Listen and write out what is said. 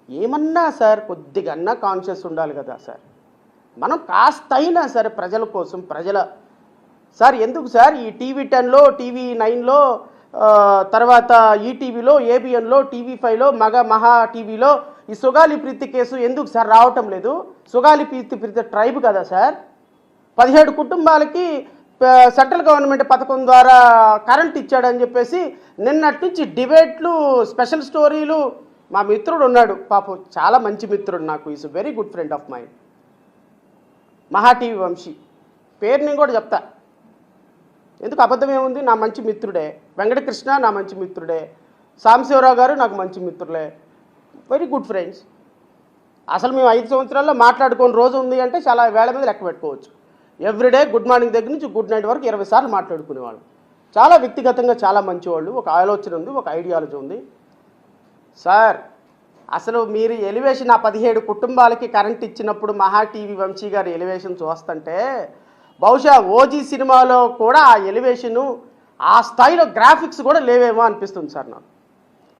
ఏమన్నా సార్ కొద్దిగా కాన్షియస్ ఉండాలి కదా సార్. మనం కాస్తైనా సరే ప్రజల కోసం సార్ ఎందుకు సార్ ఈ టీవీ10లో టీవీ9లో తర్వాత ఈటీవీలో ఏబిఎన్లో టీవీ5లో మహా టీవీలో ఈ సుగాలి ప్రీతి కేసు ఎందుకు సార్ రావటం లేదు? సుగాలి ప్రీతి ట్రైబ్ కదా సార్. 17 కుటుంబాలకి సెంట్రల్ గవర్నమెంట్ పథకం ద్వారా కరెంట్ ఇచ్చాడని చెప్పేసి నిన్నటి నుంచి డిబేట్లు, స్పెషల్ స్టోరీలు. మా మిత్రుడు ఉన్నాడు పాపం, చాలా మంచి మిత్రుడు నాకు, is very good friend of mind, మహా టీవీ వంశీ. పేరు నేను కూడా చెప్తా, ఎందుకు అబద్ధం ఏముంది, నా మంచి మిత్రుడే. వెంకటకృష్ణ నా మంచి మిత్రుడే. సాంబశివరావు గారు నాకు మంచి మిత్రులే, వెరీ గుడ్ ఫ్రెండ్స్. అసలు మేము 5 సంవత్సరాల్లో మాట్లాడుకోని రోజు ఉంది అంటే చాలా వేళ మీద లెక్క పెట్టుకోవచ్చు. ఎవ్రీడే గుడ్ మార్నింగ్ దగ్గర నుంచి గుడ్ నైట్ వరకు 20 సార్లు మాట్లాడుకునేవాళ్ళు. చాలా వ్యక్తిగతంగా చాలా మంచివాళ్ళు. ఒక ఆలోచన ఉంది, ఒక ఐడియాలజీ ఉంది. సార్ అసలు మీరు ఎలివేషన్, ఆ 17 కుటుంబాలకి కరెంట్ ఇచ్చినప్పుడు మహా టీవీ వంశీ గారి ఎలివేషన్ చూస్తుంటే బహుశా ఓజీ సినిమాలో కూడా ఆ ఎలివేషను, ఆ స్థాయిలో గ్రాఫిక్స్ కూడా లేవేమో అనిపిస్తుంది సార్ నాకు.